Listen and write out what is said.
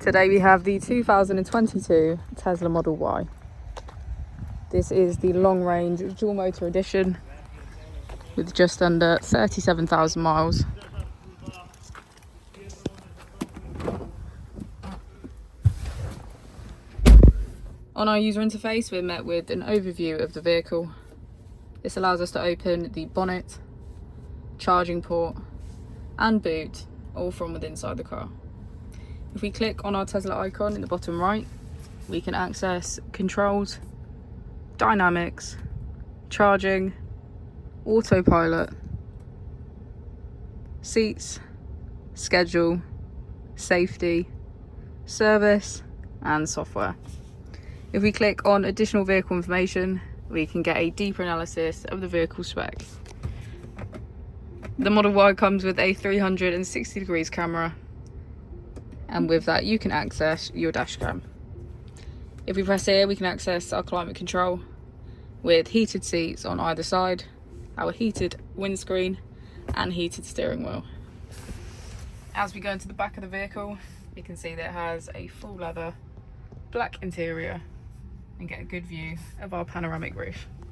Today we have the 2022 Tesla Model Y. This is the long range dual motor edition with just under 37,000 miles. On our user interface, we're met with an overview of the vehicle. This allows us to open the bonnet, charging port and boot, all from within inside the car. If we click on our Tesla icon in the bottom right, we can access controls, dynamics, charging, autopilot, seats, schedule, safety, service and software. If we click on additional vehicle information, we can get a deeper analysis of the vehicle spec. The Model Y comes with a 360 degrees camera, and with that you can access your dash cam. If we press here, we can access our climate control with heated seats on either side, our heated windscreen and heated steering wheel. As we go into the back of the vehicle, you can see that it has a full leather black interior and get a good view of our panoramic roof.